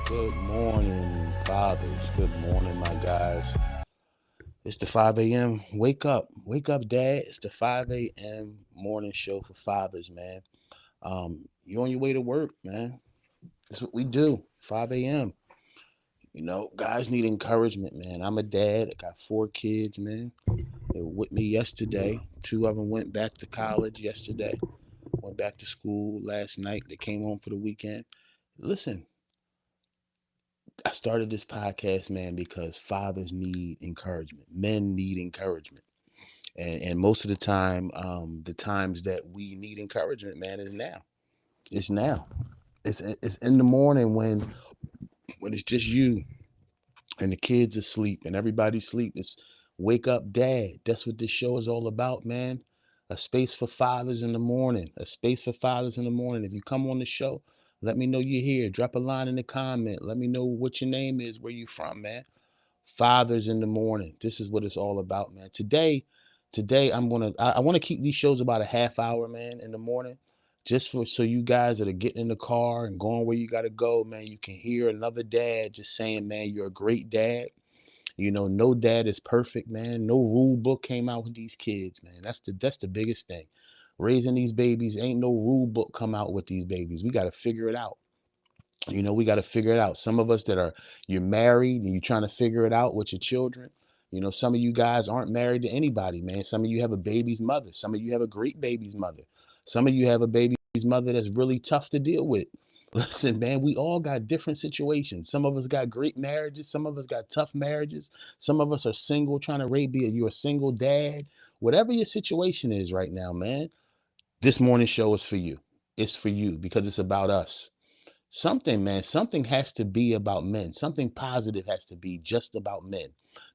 Good morning, fathers. Good morning, my guys. It's the 5 a.m. Wake up. Wake up, Dad. It's the 5 a.m. morning show for fathers, man. You on your way to work, man. That's what we do. 5 a.m. Guys need encouragement, man. I'm a dad. I got 4 kids, man. They were with me yesterday. 2 of them went back to college yesterday. Went back to school last night. They came home for the weekend. Listen, I started this podcast, man, because fathers need encouragement. Men need encouragement. And most of the times that we need encouragement, man, is now. It's now. It's in the morning when it's just you and the kids are asleep and everybody's asleep. It's wake up, Dad. That's what this show is all about, man. A space for fathers in the morning. A space for fathers in the morning. If you come on the show, let me know you're here. Drop a line in the comment. Let me know what your name is, where you from, man. Fathers in the morning. This is what it's all about, man. Today I want to keep these shows about a half hour, man, in the morning. Just for so you guys that are getting in the car and going where you gotta go, man, you can hear another dad just saying, man, you're a great dad. No dad is perfect, man. No rule book came out with these kids, man. That's the biggest thing. Raising these babies, ain't no rule book come out with these babies. We gotta figure it out. We got to figure it out. Some of us that are, you're married and you're trying to figure it out with your children. Some of you guys aren't married to anybody, man. Some of you have a baby's mother. Some of you have a great baby's mother. Some of you have a baby's mother that's really tough to deal with. Listen, man, we all got different situations. Some of us got great marriages. Some of us got tough marriages. Some of us are single, trying to raise, you're a single dad. Whatever your situation is right now, man, this morning show is for you. It's for you because it's about us. Something, man, something has to be about men. Something positive has to be just about men,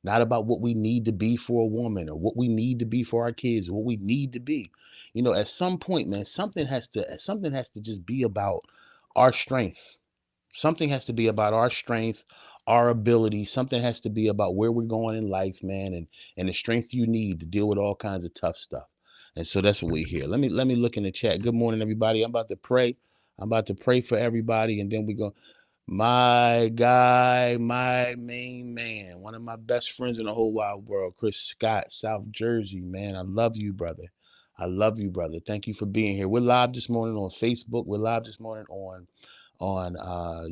not about what we need to be for a woman or what we need to be for our kids or what we need to be. At some point, man, something has to just be about our strength. Something has to be about our strength, our ability. Something has to be about where we're going in life, man, and the strength you need to deal with all kinds of tough stuff. And so that's what we're here. Let me look in the chat. Good morning, everybody. I'm about to pray. I'm about to pray for everybody, and then we go. My guy, my main man, one of my best friends in the whole wide world, Chris Scott, South Jersey, man. I love you, brother. I love you, brother. Thank you for being here. We're live this morning on Facebook. We're live this morning on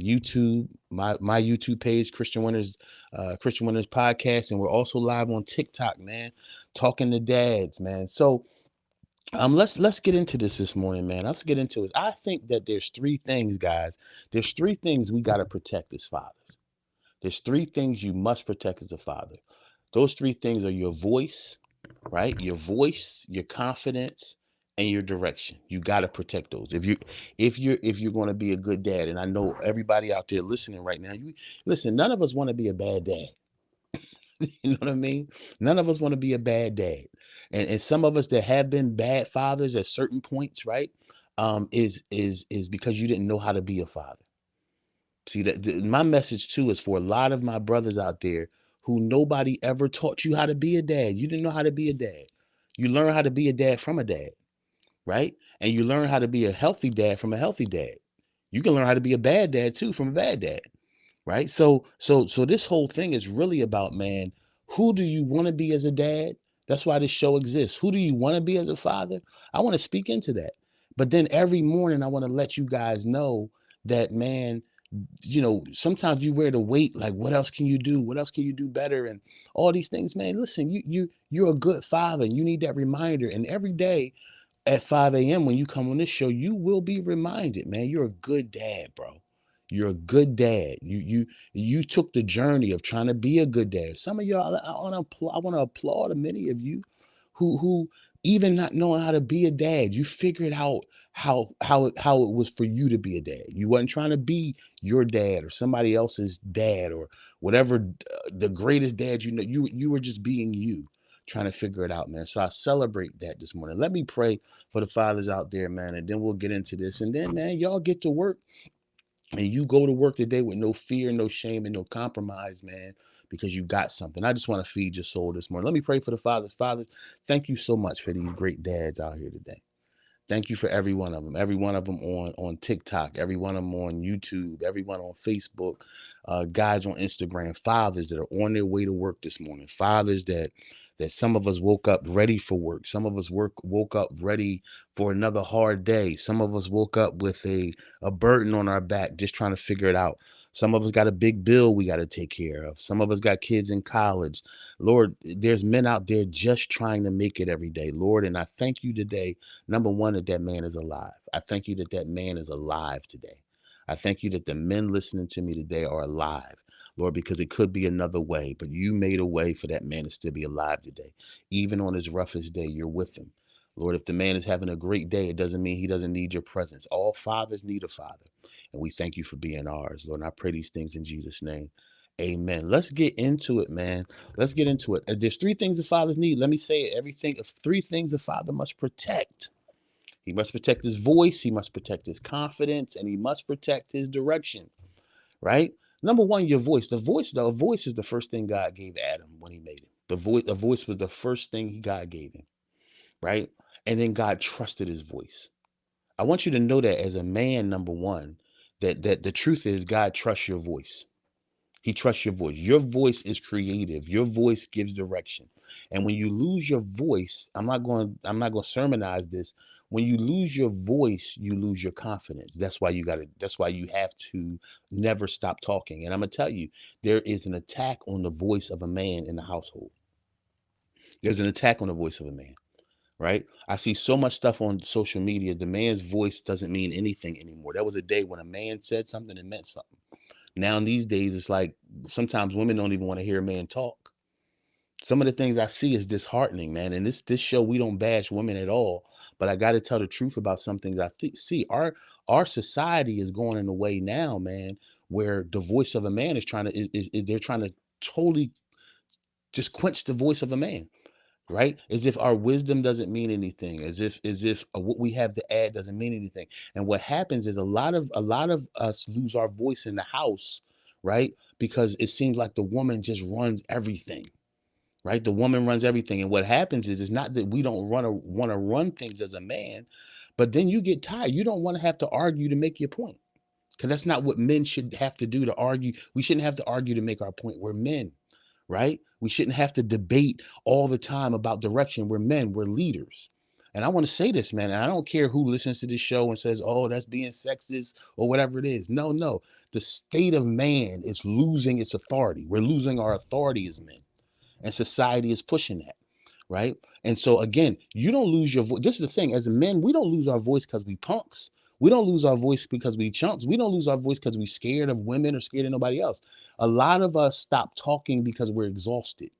YouTube, my YouTube page, Christian Winners podcast, and we're also live on TikTok, man, talking to dads, man. So let's get into this morning, man. Let's get into it. I think that there's three things, guys. There's three things we got to protect as fathers. There's three things you must protect as a father. Those three things are your voice, right? Your voice, your confidence, and your direction. You got to protect those. If you're going to be a good dad, and I know everybody out there listening right now, you listen, none of us want to be a bad dad. You know what I mean? None of us want to be a bad dad. And some of us that have been bad fathers at certain points, right? Is because you didn't know how to be a father. See, my message too is for a lot of my brothers out there who nobody ever taught you how to be a dad. You didn't know how to be a dad. You learn how to be a dad from a dad, right? And you learn how to be a healthy dad from a healthy dad. You can learn how to be a bad dad too from a bad dad, right? So this whole thing is really about, man, who do you want to be as a dad? That's why this show exists. Who do you want to be as a father? I want to speak into that. But then every morning I want to let you guys know that, man, sometimes you wear the weight, like, what else can you do? What else can you do better? And all these things, man. Listen, you're a good father, and you need that reminder. And every day at 5 a.m. when you come on this show, you will be reminded, man, you're a good dad, bro. You're a good dad. You took the journey of trying to be a good dad. Some of y'all, I want to applaud many of you who even not knowing how to be a dad, you figured out how it was for you to be a dad. You wasn't trying to be your dad or somebody else's dad or whatever, the greatest dad you know. You were just being you, trying to figure it out, man. So I celebrate that this morning. Let me pray for the fathers out there, man, and then we'll get into this. And then, man, y'all get to work and you go to work today with no fear, no shame, and no compromise, man, because you got something. I just want to feed your soul this morning. Let me pray for the fathers. Fathers, thank you so much for these great dads out here today. Thank you for every one of them. Every one of them on TikTok, every one of them on YouTube, everyone on Facebook, guys on Instagram, fathers that are on their way to work this morning, fathers that some of us woke up ready for work. Some of us woke up ready for another hard day. Some of us woke up with a burden on our back, just trying to figure it out. Some of us got a big bill we got to take care of. Some of us got kids in college. Lord, there's men out there just trying to make it every day, Lord. And I thank you today, number one, that man is alive. I thank you that man is alive today. I thank you that the men listening to me today are alive, Lord, because it could be another way, but you made a way for that man to still be alive today. Even on his roughest day, you're with him. Lord, if the man is having a great day, it doesn't mean he doesn't need your presence. All fathers need a father. And we thank you for being ours, Lord. And I pray these things in Jesus' name. Amen. Let's get into it, man. Let's get into it. There's three things the fathers need. Let me say it. Everything. Three things the father must protect. He must protect his voice. He must protect his confidence, and he must protect his direction. Right? Number one, your voice. The voice is the first thing God gave Adam when he made him. The voice was the first thing God gave him. Right? And then God trusted his voice. I want you to know that as a man, number one, that the truth is God trusts your voice. He trusts your voice. Your voice is creative. Your voice gives direction. And when you lose your voice, I'm not going to sermonize this. When you lose your voice, you lose your confidence. That's why you have to never stop talking. And I'm going to tell you, there is an attack on the voice of a man in the household. There's an attack on the voice of a man, right? I see so much stuff on social media. The man's voice doesn't mean anything anymore. There was a day when a man said something, it meant something. Now, these days, it's like sometimes women don't even want to hear a man talk. Some of the things I see is disheartening, man. And this show, we don't bash women at all. But I got to tell the truth about some things I see. Our society is going in a way now, man, where the voice of a man is trying to they're trying to totally just quench the voice of a man, right? As if our wisdom doesn't mean anything, as if what we have to add doesn't mean anything. And what happens is a lot of us lose our voice in the house, right? Because it seems like the woman just runs everything, right? The woman runs everything. And what happens is, it's not that we don't want to run things as a man, but then you get tired. You don't want to have to argue to make your point, because that's not what men should have to do to argue. We shouldn't have to argue to make our point. We're men, right? We shouldn't have to debate all the time about direction. We're men, we're leaders. And I want to say this, man, and I don't care who listens to this show and says, oh, that's being sexist or whatever it is. No, no. The state of man is losing its authority. We're losing our authority as men. And society is pushing that, right? And so, again, you don't lose your voice. This is the thing. As men, we don't lose our voice because we punks. We don't lose our voice because we chumps. We don't lose our voice because we're scared of women or scared of nobody else. A lot of us stop talking because we're exhausted.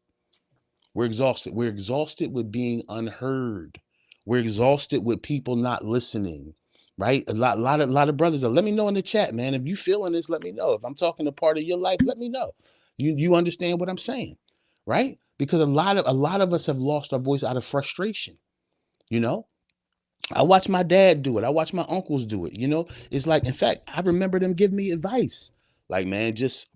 We're exhausted. We're exhausted with being unheard. We're exhausted with people not listening, right? A lot of brothers. Let me know in the chat, man. If you feeling this, let me know. If I'm talking a part of your life, let me know. You understand what I'm saying, right? Because a lot of us have lost our voice out of frustration. You know, I watch my dad do it. I watch my uncles do it. You know, it's like, in fact, I remember them give me advice, like, man, just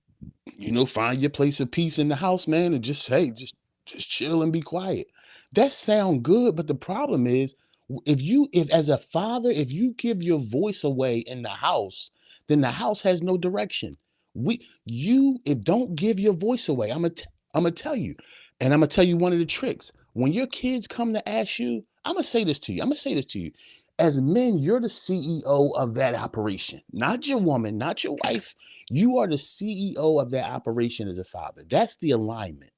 find your place of peace in the house, man, and just, hey, just chill and be quiet. That sound good, but the problem is, if as a father, if you give your voice away in the house, then the house has no direction. If don't give your voice away. I'm gonna tell you, and I'm gonna tell you one of the tricks. When your kids come to ask you, I'm gonna say this to you. I'm gonna say this to you. As men, you're the CEO of that operation, not your woman, not your wife. You are the CEO of that operation as a father. That's the alignment,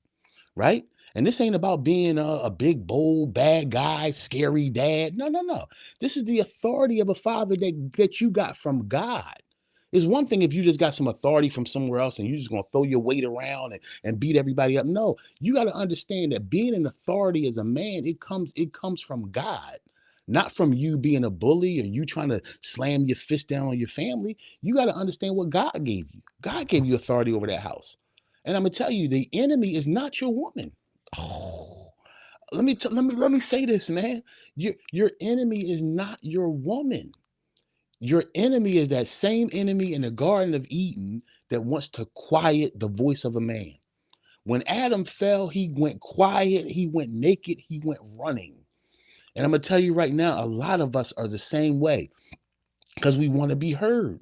right? And this ain't about being a big, bold, bad guy, scary dad. No, no, no. This is the authority of a father that you got from God. It's one thing if you just got some authority from somewhere else and you're just going to throw your weight around and beat everybody up. No, you got to understand that being an authority as a man, it comes from God, not from you being a bully or you trying to slam your fist down on your family. You got to understand what God gave you. God gave you authority over that house. And I'm gonna tell you, the enemy is not your woman. Oh, let me say this, man. Your enemy is not your woman. Your enemy is that same enemy in the Garden of Eden that wants to quiet the voice of a man. When Adam fell, he went quiet, he went naked, he went running. And I'm going to tell you right now, a lot of us are the same way because we want to be heard.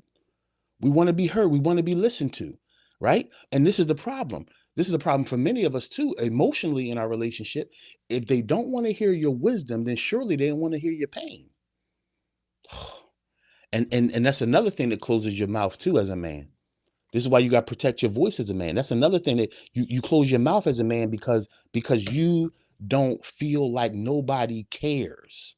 We want to be heard. We want to be listened to, right? And this is the problem. This is the problem for many of us too, emotionally in our relationship. If they don't want to hear your wisdom, then surely they don't want to hear your pain. And that's another thing that closes your mouth too as a man. This is why you got to protect your voice as a man. That's another thing that you close your mouth as a man because you don't feel like nobody cares,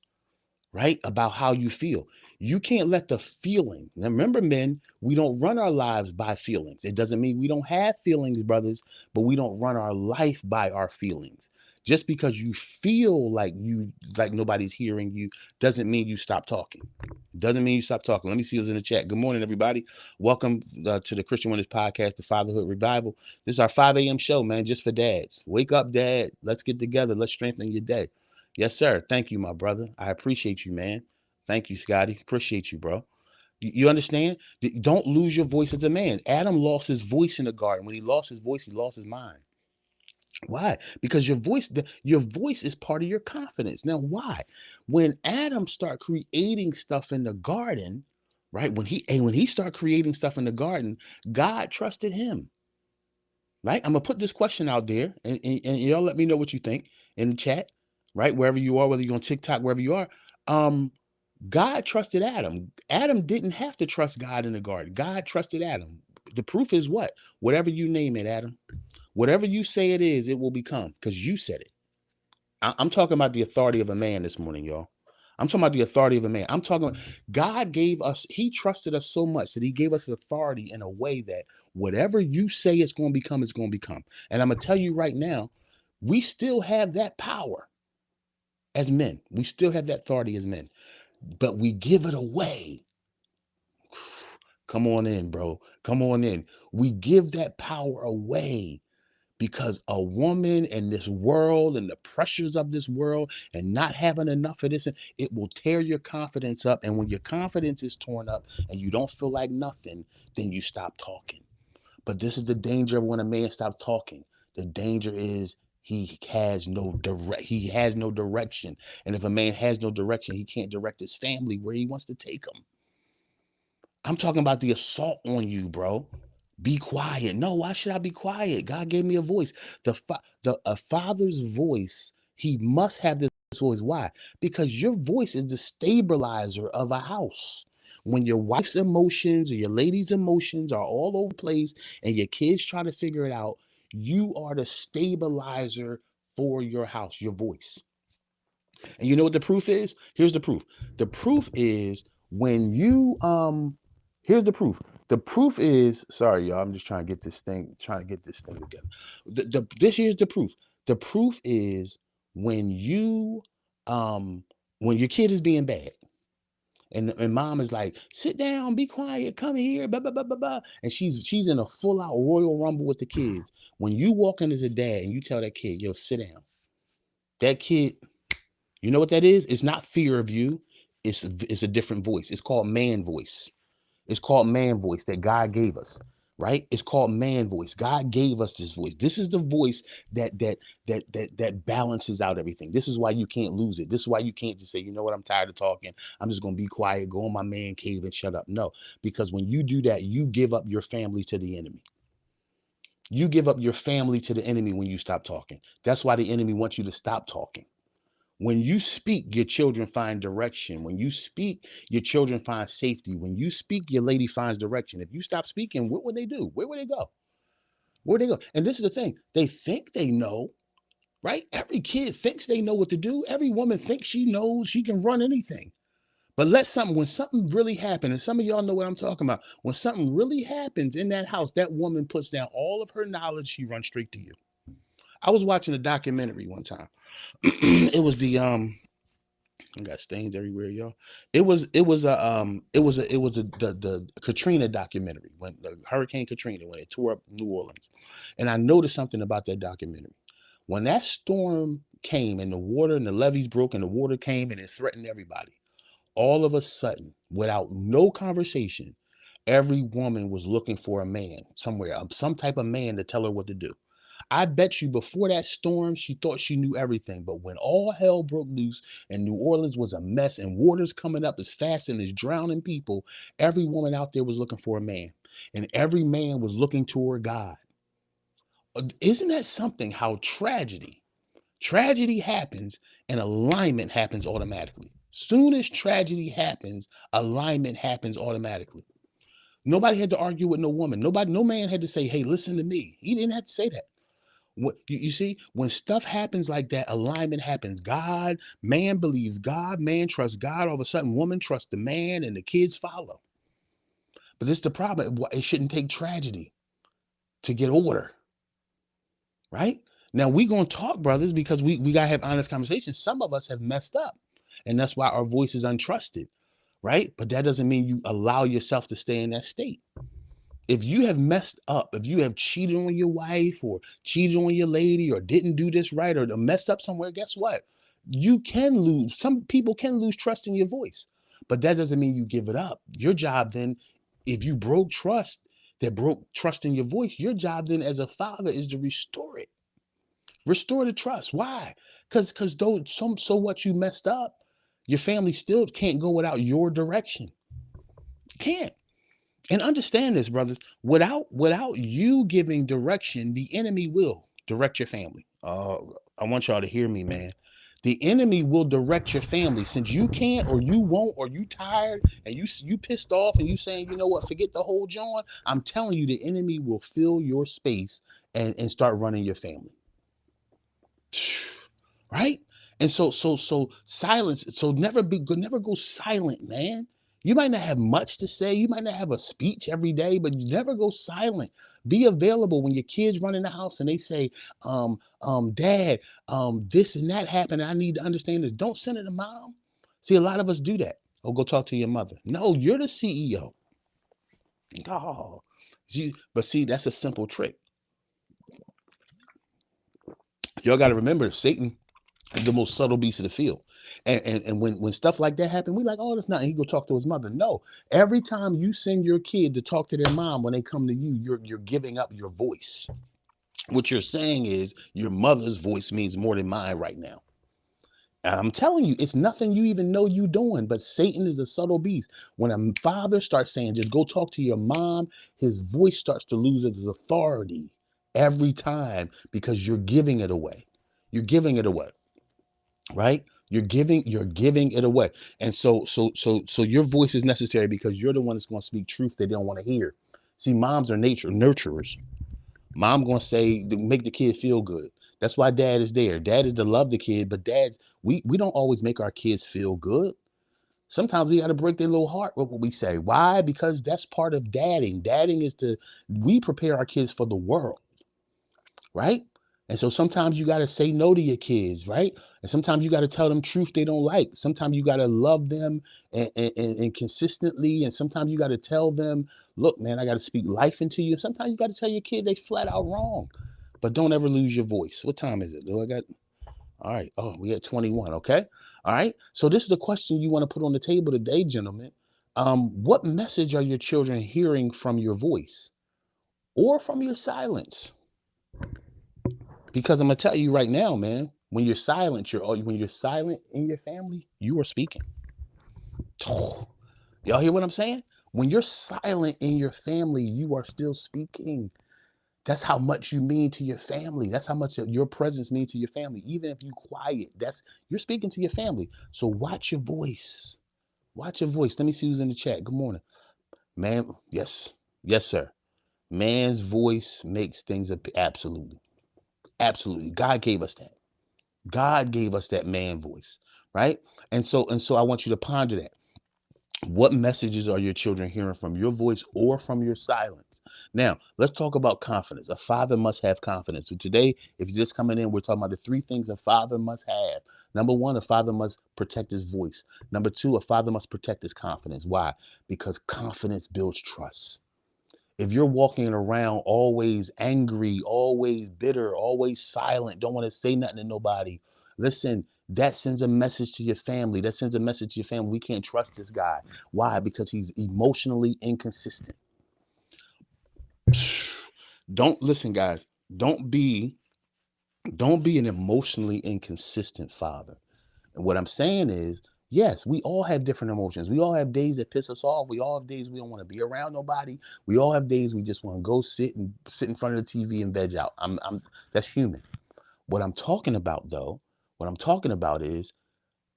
right? About how you feel. You can't let the feeling. Now remember, men, we don't run our lives by feelings. It doesn't mean we don't have feelings, brothers, but we don't run our life by our feelings. Just because you feel like nobody's hearing you doesn't mean you stop talking. Doesn't mean you stop talking. Let me see who's in the chat. Good morning, everybody. Welcome to the Christian Winners Podcast, the Fatherhood Revival. This is our 5 a.m. show, man, just for dads. Wake up, dad. Let's get together. Let's strengthen your day. Yes, sir. Thank you, my brother. I appreciate you, man. Thank you, Scotty. Appreciate you, bro. You understand? Don't lose your voice as a man. Adam lost his voice in the garden. When he lost his voice, he lost his mind. Why? Because your voice is part of your confidence. Now, why? When Adam started creating stuff in the garden, right? When he started creating stuff in the garden, God trusted him. Right? I'm gonna put this question out there, and y'all let me know what you think in the chat, right? Wherever you are, whether you're on TikTok, wherever you are. God trusted Adam. Adam didn't have to trust God in the garden. God trusted Adam. The proof is what? Whatever you name it, Adam. Whatever you say it is, it will become because you said it. I'm talking about the authority of a man this morning, y'all. I'm talking about the authority of a man. I'm talking about God gave us, he trusted us so much that he gave us authority in a way that whatever you say it's going to become, it's going to become. And I'm going to tell you right now, we still have that power as men. We still have that authority as men, but we give it away. Come on in, bro. Come on in. We give that power away because a woman in this world and the pressures of this world and not having enough of this, it will tear your confidence up. And when your confidence is torn up and you don't feel like nothing, then you stop talking. But this is the danger of when a man stops talking. The danger is he has no direction. And if a man has no direction, he can't direct his family where he wants to take them. I'm talking about the assault on you, bro. Be quiet. No, why should I be quiet? God gave me a voice. A father's voice, he must have this voice. Why? Because your voice is the stabilizer of a house. When your wife's emotions or your lady's emotions are all over the place and your kids try to figure it out, you are the stabilizer for your house, your voice. And you know what the proof is? Here's the proof. The proof is when you here's the proof. The proof is, sorry y'all, I'm just trying to get this thing together. This here's the proof. The proof is when you when your kid is being bad. And mom is like, sit down, be quiet, come here, blah, blah, blah, blah, blah. And she's in a full out Royal Rumble with the kids. When you walk in as a dad and you tell that kid, yo, sit down. That kid, you know what that is? It's not fear of you. It's a different voice. It's called man voice. It's called man voice that God gave us, right? It's called man voice. God gave us this voice. This is the voice that balances out everything. This is why you can't lose it. This is why you can't just say, you know what, I'm tired of talking. I'm just going to be quiet, go in my man cave and shut up. No, because when you do that, you give up your family to the enemy. You give up your family to the enemy when you stop talking. That's why the enemy wants you to stop talking. When you speak, your children find direction. When you speak, your children find safety. When you speak, your lady finds direction. If you stop speaking, what would they do? Where would they go? Where would they go? And this is the thing. They think they know, right? Every kid thinks they know what to do. Every woman thinks she knows she can run anything. But when something really happens, and some of y'all know what I'm talking about, when something really happens in that house, that woman puts down all of her knowledge. She runs straight to you. I was watching a documentary one time. It was I got stains everywhere, y'all. The Katrina documentary when the Hurricane Katrina when it tore up New Orleans, and I noticed something about that documentary. When that storm came and the water and the levees broke and the water came and it threatened everybody, all of a sudden, without no conversation, every woman was looking for a man somewhere, some type of man to tell her what to do. I bet you before that storm, she thought she knew everything. But when all hell broke loose and New Orleans was a mess and water's coming up as fast and is drowning people, every woman out there was looking for a man. And every man was looking toward God. Isn't that something how tragedy happens and alignment happens automatically. Soon as tragedy happens, alignment happens automatically. Nobody had to argue with no woman. No man had to say, hey, listen to me. He didn't have to say that. You see, when stuff happens like that, alignment happens. Man believes God, man trusts God. All of a sudden, woman trusts the man and the kids follow. But this is the problem. It shouldn't take tragedy to get order, right? Now, we going to talk, brothers, because we got to have honest conversations. Some of us have messed up, and that's why our voice is untrusted, right? But that doesn't mean you allow yourself to stay in that state. If you have messed up, if you have cheated on your wife or cheated on your lady or didn't do this right or messed up somewhere, guess what? You can lose. Some people can lose trust in your voice, but that doesn't mean you give it up. Your job then, if you broke trust in your voice, your job then as a father is to restore it. Restore the trust. Why? Because so what you messed up, your family still can't go without your direction. Can't. And understand this, brothers. Without you giving direction, the enemy will direct your family. I want y'all to hear me, man. The enemy will direct your family since you can't or you won't or you tired and you pissed off and you saying, you know what, forget the whole John. I'm telling you, the enemy will fill your space and start running your family. Right? And so silence. So never go silent, man. You might not have much to say. You might not have a speech every day, but you never go silent. Be available when your kids run in the house and they say, Dad, this and that happened. And I need to understand this. Don't send it to mom. See, a lot of us do that. Oh, go talk to your mother. No, you're the CEO. Oh, but see, that's a simple trick. Y'all got to remember, Satan is the most subtle beast of the field. And when stuff like that happen, we like, oh, that's nothing. He go talk to his mother. No, every time you send your kid to talk to their mom when they come to you, you're giving up your voice. What you're saying is your mother's voice means more than mine right now. And I'm telling you, it's nothing you even know you doing, but Satan is a subtle beast. When a father starts saying, just go talk to your mom, his voice starts to lose its authority every time because you're giving it away. You're giving it away, right? You're giving it away. And so your voice is necessary because you're the one that's going to speak truth they don't want to hear. See, moms are nurturers. Mom going to say, make the kid feel good. That's why dad is there. Dad is to love the kid, but we don't always make our kids feel good. Sometimes we got to break their little heart with what we say. Why? Because that's part of dadding. Dadding is we prepare our kids for the world, right? And so sometimes you got to say no to your kids, right? And sometimes you got to tell them truth they don't like. Sometimes you got to love them and consistently. And sometimes you got to tell them, look, man, I got to speak life into you. Sometimes you got to tell your kid they flat out wrong. But don't ever lose your voice. What time is it? All right. Oh, we at 21. Okay. All right. So this is the question you want to put on the table today, gentlemen. What message are your children hearing from your voice or from your silence? Because I'm gonna tell you right now, man, when you're silent in your family, you are speaking. Y'all hear what I'm saying? When you're silent in your family, you are still speaking. That's how much you mean to your family. That's how much your presence means to your family. Even if you quiet, you're speaking to your family. So watch your voice. Watch your voice. Let me see who's in the chat. Good morning. Man, yes. Yes, sir. Man's voice makes things absolutely. Absolutely. God gave us that. God gave us that man voice, right? And so I want you to ponder that. What messages are your children hearing from your voice or from your silence? Now, let's talk about confidence. A father must have confidence. So today, if you're just coming in, we're talking about the three things a father must have. Number one, a father must protect his voice. Number two, a father must protect his confidence. Why? Because confidence builds trust. If you're walking around always angry, always bitter, always silent, don't want to say nothing to nobody, listen, that sends a message to your family. That sends a message to your family. We can't trust this guy. Why? Because he's emotionally inconsistent. Don't listen, guys. Don't be don't be an emotionally inconsistent father. And what I'm saying is, yes, we all have different emotions. We all have days that piss us off. We all have days we don't want to be around nobody. We all have days we just want to go sit in front of the TV and veg out. That's human. What I'm talking about though, what I'm talking about is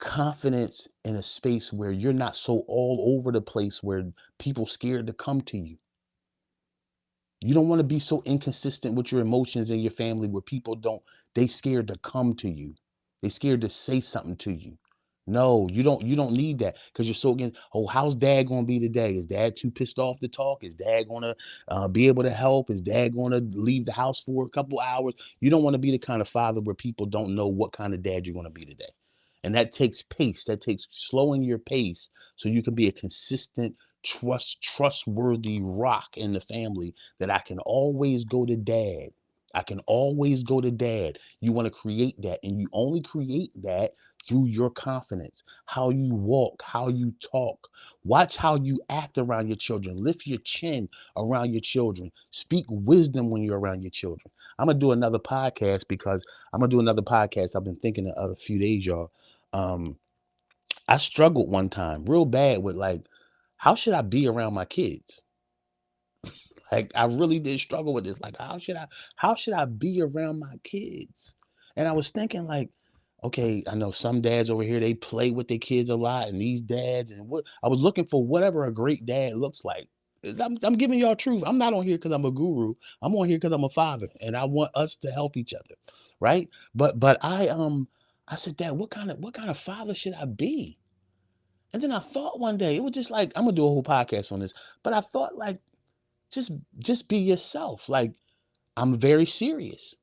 confidence in a space where you're not so all over the place where people scared to come to you. You don't want to be so inconsistent with your emotions in your family where people they scared to come to you. They scared to say something to you. No, you don't need that because you're so against, oh, how's dad gonna be today? Is dad too pissed off to talk? Is dad gonna be able to help? Is dad gonna leave the house for a couple hours? You don't want to be the kind of father where people don't know what kind of dad you're gonna be today. And that takes pace. That takes slowing your pace so you can be a consistent, trustworthy rock in the family that I can always go to dad. I can always go to dad. You want to create that, and you only create that through your confidence, how you walk, how you talk. Watch how you act around your children. Lift your chin around your children. Speak wisdom when you're around your children. I'm gonna do another podcast because I'm gonna do another podcast. I've been thinking the other few days, y'all. Um, I struggled one time real bad with like, how should I be around my kids? Like I really did struggle with this. Like, how should I be around my kids? And I was thinking, like, okay, I know some dads over here, they play with their kids a lot, and these dads, and what I was looking for whatever a great dad looks like. I'm giving y'all truth. I'm not on here because I'm a guru. I'm on here because I'm a father, and I want us to help each other, right? But I said, Dad, what kind of father should I be? And then I thought one day, it was just like, I'm gonna do a whole podcast on this, but I thought like, just just be yourself. Like, I'm very serious.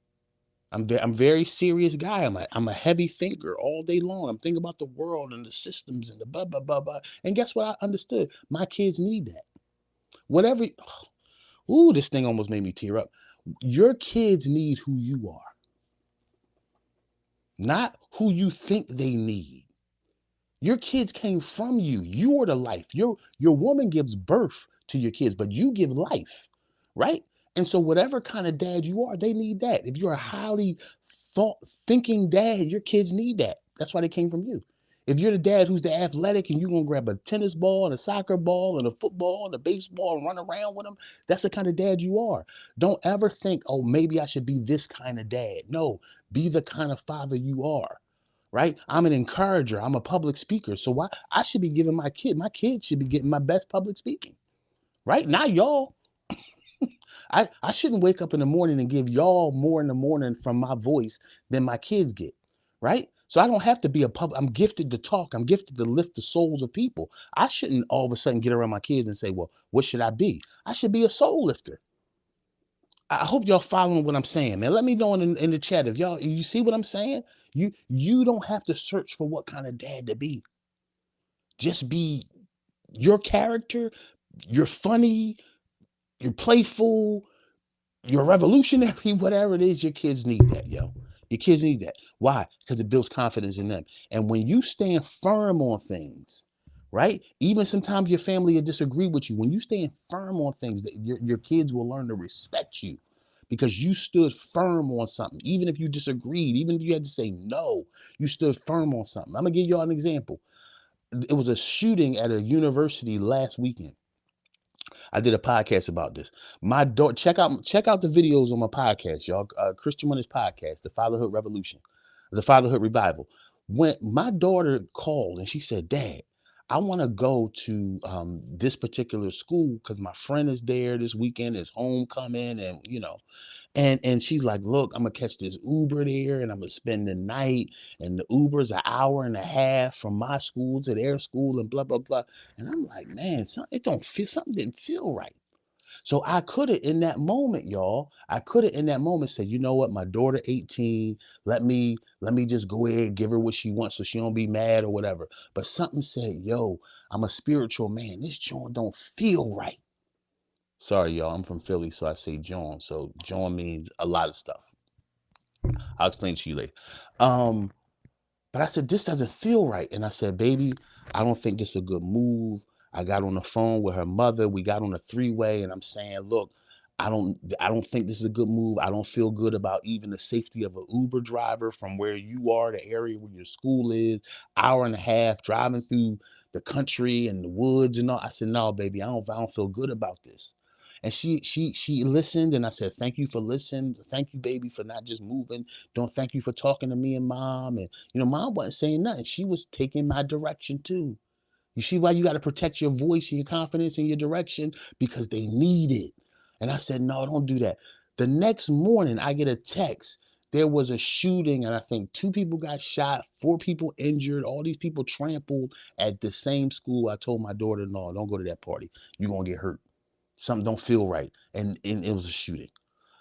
I'm very serious guy. I'm a heavy thinker all day long. I'm thinking about the world and the systems and the blah blah blah blah. And guess what? I understood. My kids need that. Whatever. Ooh, this thing almost made me tear up. Your kids need who you are, not who you think they need. Your kids came from you. You are the life. Your woman gives birth to your kids, but you give life, right? And so whatever kind of dad you are, they need that. If you're a highly thought thinking dad, your kids need that. That's why they came from you. If you're the dad who's the athletic and you're gonna grab a tennis ball and a soccer ball and a football and a baseball and run around with them, that's the kind of dad you are. Don't ever think, oh, maybe I should be this kind of dad. No, be the kind of father you are, right? I'm an encourager. I'm a public speaker. So why I should be giving my kids should be getting my best public speaking, right? Not y'all. I shouldn't wake up in the morning and give y'all more in the morning from my voice than my kids get, right? So I don't have to be a public. I'm gifted to talk. I'm gifted to lift the souls of people. I shouldn't all of a sudden get around my kids and say, well, what should I be? I should be a soul lifter. I hope y'all following what I'm saying, man. Let me know in the chat if you see what I'm saying. You don't have to search for what kind of dad to be. Just be your character. You're funny. You're playful. You're revolutionary. Whatever it is, your kids need that, yo. Your kids need that. Why? Because it builds confidence in them. And when you stand firm on things, right? Even sometimes your family will disagree with you. When you stand firm on things, that your kids will learn to respect you because you stood firm on something. Even if you disagreed, even if you had to say no, you stood firm on something. I'm gonna give y'all an example. It was a shooting at a university last weekend. I did a podcast about this. My daughter, check out the videos on my podcast, y'all. Christian Winners podcast, the Fatherhood Revolution, the Fatherhood Revival. When my daughter called and she said, "Dad, I want to go to this particular school because my friend is there this weekend. It's homecoming, and and she's like, look, I'm gonna catch this Uber there, and I'm gonna spend the night, and the Uber's an hour and a half from my school to their school, and blah blah blah." And I'm like, man, something didn't feel right. So I could have in that moment, y'all, I could have in that moment said, you know what, my daughter 18, let me just go ahead and give her what she wants so she don't be mad or whatever. But something said, yo, I'm a spiritual man. This joint don't feel right. Sorry, y'all. I'm from Philly, so I say John. So John means a lot of stuff. I'll explain to you later. Um, but I said, this doesn't feel right. And I said, baby, I don't think this is a good move. I got on the phone with her mother. We got on a three-way, and I'm saying, look, I don't think this is a good move. I don't feel good about even the safety of an Uber driver from where you are, the area where your school is, hour and a half driving through the country and the woods and all. I said, no, baby, I don't feel good about this. And she listened, and I said, thank you for listening. Thank you, baby, for not just moving. Don't thank you for talking to me and mom. And mom wasn't saying nothing. She was taking my direction too. You see why you got to protect your voice and your confidence and your direction? Because they need it. And I said, no, don't do that. The next morning, I get a text. There was a shooting, and I think 2 people got shot, 4 people injured, all these people trampled at the same school. I told my daughter, no, don't go to that party. You're going to get hurt. Something don't feel right. And it was a shooting.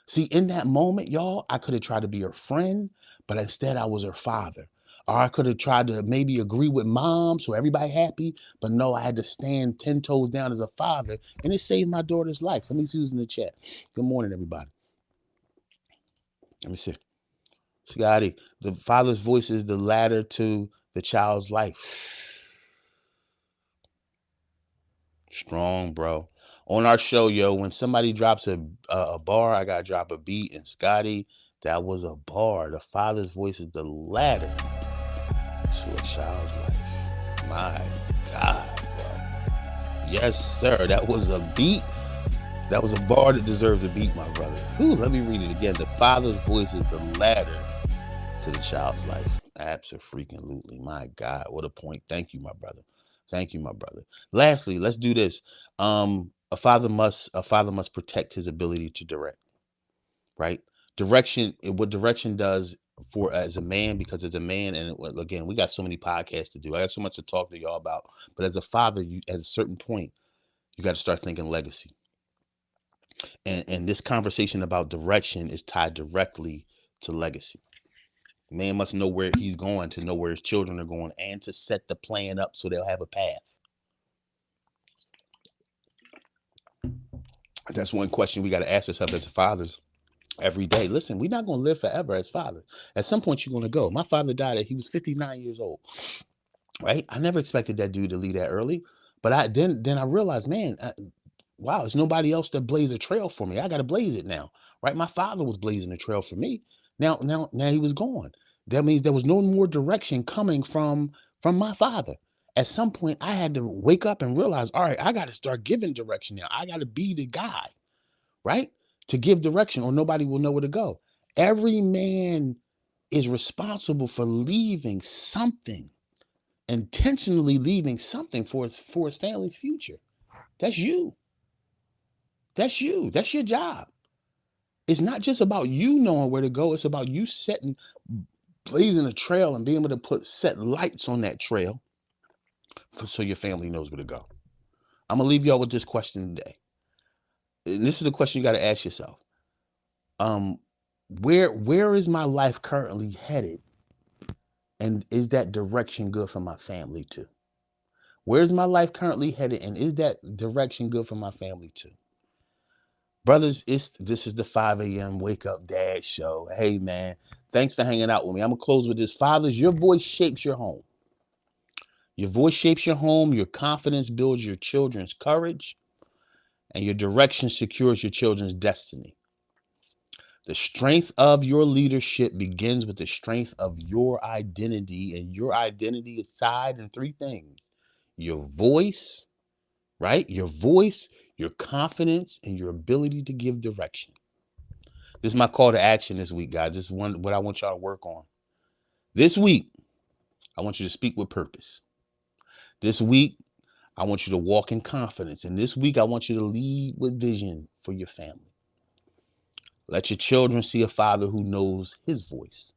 See, in that moment, y'all, I could have tried to be her friend, but instead I was her father. Or I could have tried to maybe agree with mom so everybody happy, but no, I had to stand 10 toes down as a father, and it saved my daughter's life. Let me see who's in the chat. Good morning, everybody. Let me see. Scotty, the father's voice is the ladder to the child's life. Strong, bro. On our show, yo, when somebody drops a bar, I gotta drop a beat. And Scotty, that was a bar. The father's voice is the ladder to a child's life. My God, bro. Yes, sir. That was a beat. That was a bar that deserves a beat, my brother. Whew, let me read it again. The father's voice is the ladder to the child's life. Absolutely. My God, what a point. Thank you, my brother. Thank you, my brother. Lastly, let's do this. A father must protect his ability to direct, right? What direction does for as a man, because as a man, and again, we got so many podcasts to do. I got so much to talk to y'all about. But as a father, you at a certain point, you got to start thinking legacy. And this conversation about direction is tied directly to legacy. Man must know where he's going to know where his children are going and to set the plan up so they'll have a path. That's one question we got to ask ourselves as fathers every day. Listen, we're not going to live forever as fathers. At some point, you're going to go. My father died he was 59 years old, right? I never expected that dude to leave that early. But then I realized, man, wow, there's nobody else that blazed a trail for me. I got to blaze it now, right? My father was blazing a trail for me. Now he was gone. That means there was no more direction coming from my father. At some point, I had to wake up and realize, all right, I got to start giving direction now. I got to be the guy, right? To give direction, or nobody will know where to go. Every man is responsible for leaving something, intentionally leaving something for his family's future. That's you. That's you. That's your job. It's not just about you knowing where to go. It's about you blazing a trail and being able to set lights on that trail so your family knows where to go. I'm going to leave y'all with this question today. And this is the question you got to ask yourself. Where is my life currently headed? And is that direction good for my family too? Where's my life currently headed? And is that direction good for my family too? Brothers, this is the 5 a.m. Wake Up Dad Show. Hey, man, thanks for hanging out with me. I'm going to close with this. Fathers, your voice shapes your home. Your voice shapes your home. Your confidence builds your children's courage. And your direction secures your children's destiny. The strength of your leadership begins with the strength of your identity. And your identity is tied in 3 things. Your voice, right? Your voice, your confidence, and your ability to give direction. This is my call to action this week, guys. This is what I want y'all to work on. This week, I want you to speak with purpose. This week, I want you to walk in confidence. And this week, I want you to lead with vision for your family. Let your children see a father who knows his voice.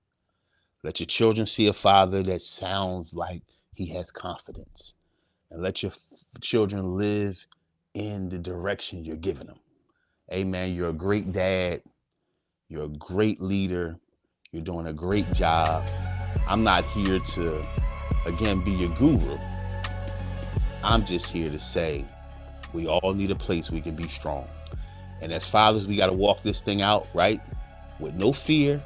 Let your children see a father that sounds like he has confidence. And let your children live in the direction you're giving them. Amen. You're a great dad. You're a great leader. You're doing a great job. I'm not here to, again, be your guru. I'm just here to say we all need a place we can be strong. And as fathers, we got to walk this thing out, right? With no fear,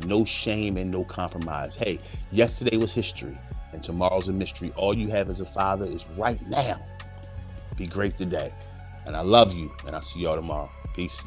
no shame, and no compromise. Hey, yesterday was history and tomorrow's a mystery. All you have as a father is right now. Be great today. And I love you, and I'll see y'all tomorrow. Peace.